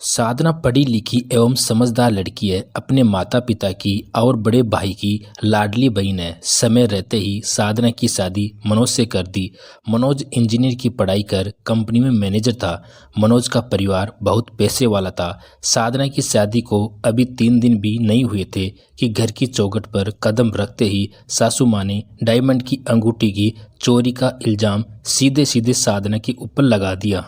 साधना पढ़ी लिखी एवं समझदार लड़की है। अपने माता पिता की और बड़े भाई की लाडली बहन है। समय रहते ही साधना की शादी मनोज से कर दी। मनोज इंजीनियर की पढ़ाई कर कंपनी में मैनेजर था। मनोज का परिवार बहुत पैसे वाला था। साधना की शादी को अभी 3 दिन भी नहीं हुए थे कि घर की चौखट पर कदम रखते ही सासू माँ ने डायमंड की अंगूठी की चोरी का इल्जाम सीधे सीधे साधना के ऊपर लगा दिया।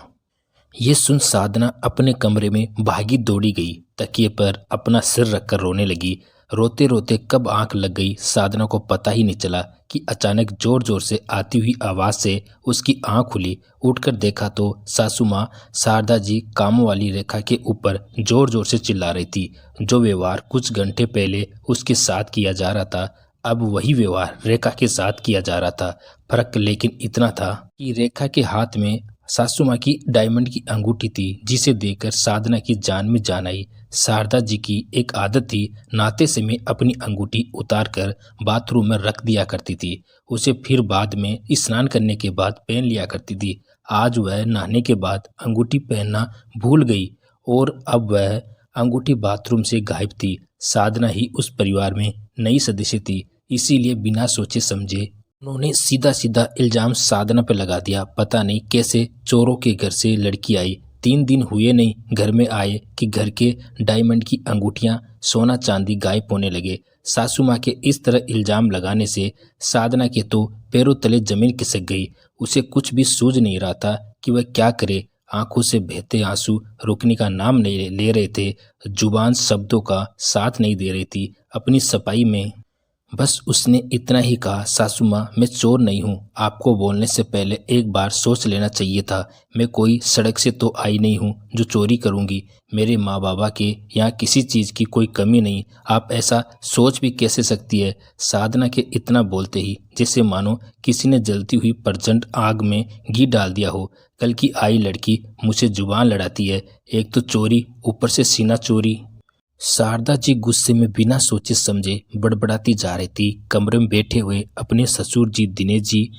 ये सुन साधना अपने कमरे में भागी दौड़ी गई। तकिए पर अपना सिर रखकर रोने लगी। रोते रोते कब आंख लग गई साधना को पता ही नहीं चला कि अचानक जोर जोर से आती हुई आवाज़ से उसकी आंख खुली। उठकर देखा तो सासू माँ शारदा जी काम वाली रेखा के ऊपर जोर जोर से चिल्ला रही थी। जो व्यवहार कुछ घंटे पहले उसके साथ किया जा रहा था, अब वही व्यवहार रेखा के साथ किया जा रहा था। फर्क लेकिन इतना था कि रेखा के हाथ में सासू माँ की डायमंड की अंगूठी थी, जिसे देखकर साधना की जान में जान आई। शारदा जी की एक आदत थी, नहाते समय अपनी अंगूठी उतार कर बाथरूम में रख दिया करती थी। उसे फिर बाद में स्नान करने के बाद पहन लिया करती थी। आज वह नहाने के बाद अंगूठी पहनना भूल गई और अब वह अंगूठी बाथरूम से गायब थी। साधना ही उस परिवार में नई सदस्य थी, इसीलिए बिना सोचे समझे उन्होंने सीधा सीधा इल्जाम साधना पर लगा दिया। पता नहीं कैसे चोरों के घर से लड़की आई। 3 दिन हुए नहीं घर में आए कि घर के डायमंड की अंगूठियां, सोना चांदी गायब होने लगे। सासू माँ के इस तरह इल्जाम लगाने से साधना के तो पैरों तले जमीन खिसक गई। उसे कुछ भी सूझ नहीं रहा था कि वह क्या करे। आंखों से बहते आंसू रुकने का नाम नहीं ले रहे थे। जुबान शब्दों का साथ नहीं दे रही थी। अपनी सफाई में बस उसने इतना ही कहा, सासू माँ मैं चोर नहीं हूँ। आपको बोलने से पहले एक बार सोच लेना चाहिए था। मैं कोई सड़क से तो आई नहीं हूँ जो चोरी करूँगी। मेरे माँ बाबा के यहाँ किसी चीज़ की कोई कमी नहीं। आप ऐसा सोच भी कैसे सकती है। साधना के इतना बोलते ही जैसे मानो किसी ने जलती हुई प्रचंड आग में घी डाल दिया हो। कल की आई लड़की मुझसे जुबान लड़ाती है, एक तो चोरी ऊपर से सीना चोरी। शारदा जी गुस्से में बिना सोचे समझे बड़बड़ाती जा रही थी। कमरे में बैठे हुए अपने ससुर जी दिनेश जी,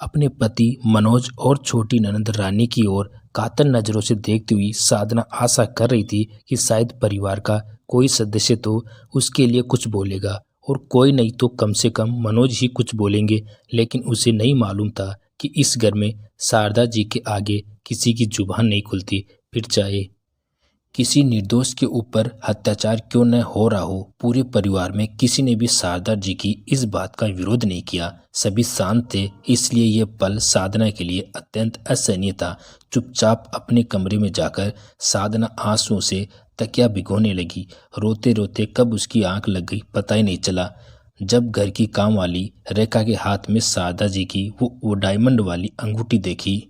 अपने पति मनोज और छोटी ननद रानी की ओर कातर नजरों से देखती हुई साधना आशा कर रही थी कि शायद परिवार का कोई सदस्य तो उसके लिए कुछ बोलेगा और कोई नहीं तो कम से कम मनोज ही कुछ बोलेंगे। लेकिन उसे नहीं मालूम था कि इस घर में शारदा जी के आगे किसी की जुबान नहीं खुलती, फिर चाहे किसी निर्दोष के ऊपर अत्याचार क्यों न हो रहा हो। पूरे परिवार में किसी ने भी शारदा जी की इस बात का विरोध नहीं किया। सभी शांत थे, इसलिए यह पल साधना के लिए अत्यंत असहनीय था। चुपचाप अपने कमरे में जाकर साधना आंसुओं से तकिया भिगोने लगी। रोते रोते कब उसकी आंख लग गई पता ही नहीं चला। जब घर की काम वाली रेखा के हाथ में शारदा जी की वो डायमंड वाली अंगूठी देखी,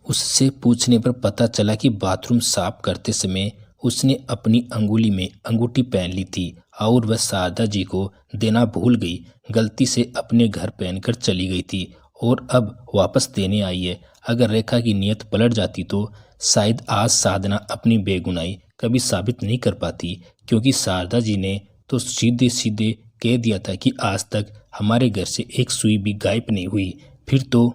उससे पूछने पर पता चला कि बाथरूम साफ करते समय उसने अपनी अंगुली में अंगूठी पहन ली थी और वह शारदा जी को देना भूल गई। गलती से अपने घर पहनकर चली गई थी और अब वापस देने आई है। अगर रेखा की नीयत पलट जाती तो शायद आज साधना अपनी बेगुनाही कभी साबित नहीं कर पाती, क्योंकि शारदा जी ने तो सीधे सीधे कह दिया था कि आज तक हमारे घर से एक सुई भी गायब नहीं हुई। फिर तो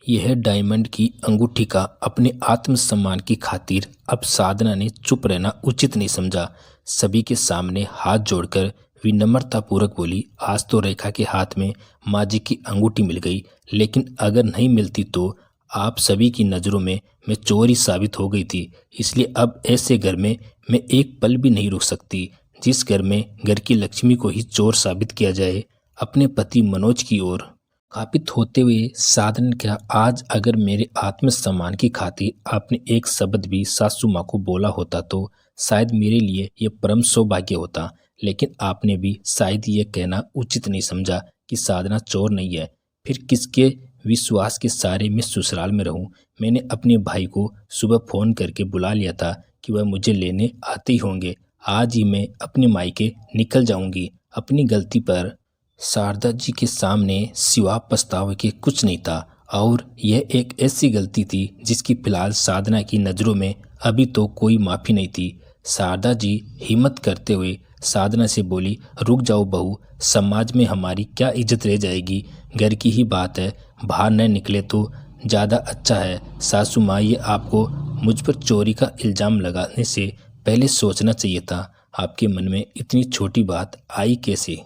यह डायमंड की अंगूठी का अपने आत्मसम्मान की खातिर अब साधना ने चुप रहना उचित नहीं समझा। सभी के सामने हाथ जोड़कर विनम्रतापूर्वक बोली, आज तो रेखा के हाथ में माँ जी की अंगूठी मिल गई, लेकिन अगर नहीं मिलती तो आप सभी की नज़रों में मैं चोर ही साबित हो गई थी। इसलिए अब ऐसे घर में मैं एक पल भी नहीं रुक सकती जिस घर में घर की लक्ष्मी को ही चोर साबित किया जाए। अपने पति मनोज की ओर कापित होते हुए साधन क्या, आज अगर मेरे आत्मसम्मान की खातिर आपने एक शब्द भी सासू माँ को बोला होता तो शायद मेरे लिए यह परम सौभाग्य होता। लेकिन आपने भी शायद ये कहना उचित नहीं समझा कि साधना चोर नहीं है। फिर किसके विश्वास के सहारे मैं ससुराल में रहूं। मैंने अपने भाई को सुबह फ़ोन करके बुला लिया था कि वह मुझे लेने आते ही होंगे। आज ही मैं अपने मायके निकल जाऊंगी। अपनी गलती पर शारदा जी के सामने सिवा पछतावे के कुछ नहीं था और यह एक ऐसी गलती थी जिसकी फिलहाल साधना की नज़रों में अभी तो कोई माफ़ी नहीं थी। शारदा जी हिम्मत करते हुए साधना से बोली, रुक जाओ बहू, समाज में हमारी क्या इज्जत रह जाएगी। घर की ही बात है, बाहर न निकले तो ज़्यादा अच्छा है। सासू माँ, ये आपको मुझ पर चोरी का इल्ज़ाम लगाने से पहले सोचना चाहिए था। आपके मन में इतनी छोटी बात आई कैसे?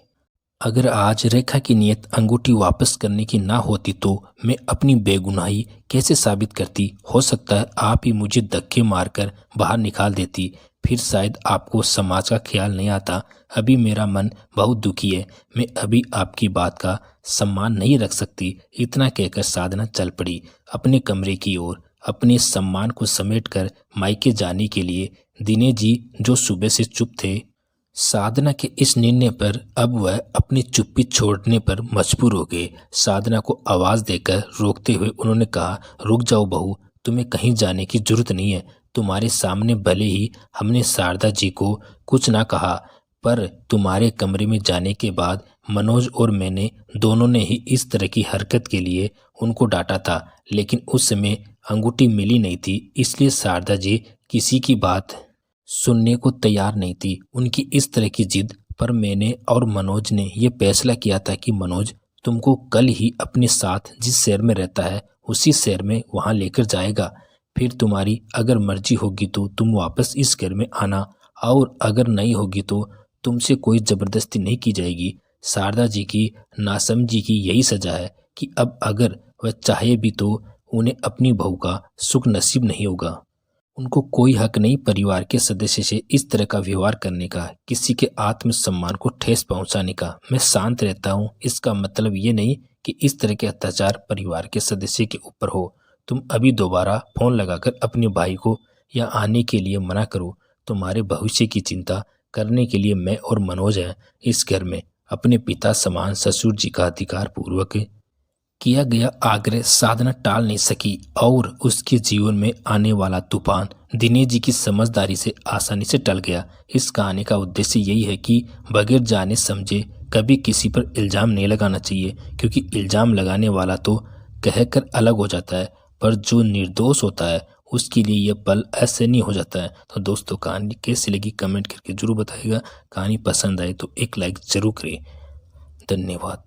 अगर आज रेखा की नियत अंगूठी वापस करने की ना होती तो मैं अपनी बेगुनाही कैसे साबित करती? हो सकता है आप ही मुझे धक्के मारकर बाहर निकाल देती, फिर शायद आपको समाज का ख्याल नहीं आता। अभी मेरा मन बहुत दुखी है, मैं अभी आपकी बात का सम्मान नहीं रख सकती। इतना कहकर साधना चल पड़ी अपने कमरे की ओर, अपने सम्मान को समेटकर मायके जाने के लिए। दिनेश जी जो सुबह से चुप थे, साधना के इस निर्णय पर अब वह अपनी चुप्पी छोड़ने पर मजबूर हो गए। साधना को आवाज देकर रोकते हुए उन्होंने कहा, रुक जाओ बहू, तुम्हें कहीं जाने की जरूरत नहीं है। तुम्हारे सामने भले ही हमने शारदा जी को कुछ ना कहा, पर तुम्हारे कमरे में जाने के बाद मनोज और मैंने दोनों ने ही इस तरह की हरकत के लिए उनको डांटा था। लेकिन उस समय अंगूठी मिली नहीं थी, इसलिए शारदा जी किसी की बात सुनने को तैयार नहीं थी। उनकी इस तरह की जिद पर मैंने और मनोज ने यह फैसला किया था कि मनोज तुमको कल ही अपने साथ जिस शहर में रहता है उसी शहर में वहां लेकर जाएगा। फिर तुम्हारी अगर मर्जी होगी तो तुम वापस इस घर में आना, और अगर नहीं होगी तो तुमसे कोई जबरदस्ती नहीं की जाएगी। शारदा जी की नासमझी की यही सजा है कि अब अगर वह चाहे भी तो उन्हें अपनी बहू का सुख नसीब नहीं होगा। उनको कोई हक नहीं परिवार के सदस्य से इस तरह का व्यवहार करने का, किसी के आत्मसम्मान को ठेस पहुंचाने का। मैं शांत रहता हूं, इसका मतलब ये नहीं कि इस तरह के अत्याचार परिवार के सदस्य के ऊपर हो। तुम अभी दोबारा फोन लगाकर अपने भाई को यहाँ आने के लिए मना करो। तुम्हारे भविष्य की चिंता करने के लिए मैं और मनोज हैं इस घर में। अपने पिता समान ससुर जी का अधिकार पूर्वक किया गया आग्रह साधना टाल नहीं सकी, और उसके जीवन में आने वाला तूफान दिनेश जी की समझदारी से आसानी से टल गया। इस कहानी का उद्देश्य यही है कि बगैर जाने समझे कभी किसी पर इल्ज़ाम नहीं लगाना चाहिए, क्योंकि इल्ज़ाम लगाने वाला तो कहकर अलग हो जाता है, पर जो निर्दोष होता है उसके लिए यह पल ऐसे नहीं हो जाता है। तो दोस्तों, कहानी कैसी लगी कमेंट करके जरूर बताइएगा। कहानी पसंद आए तो एक लाइक जरूर करें। धन्यवाद।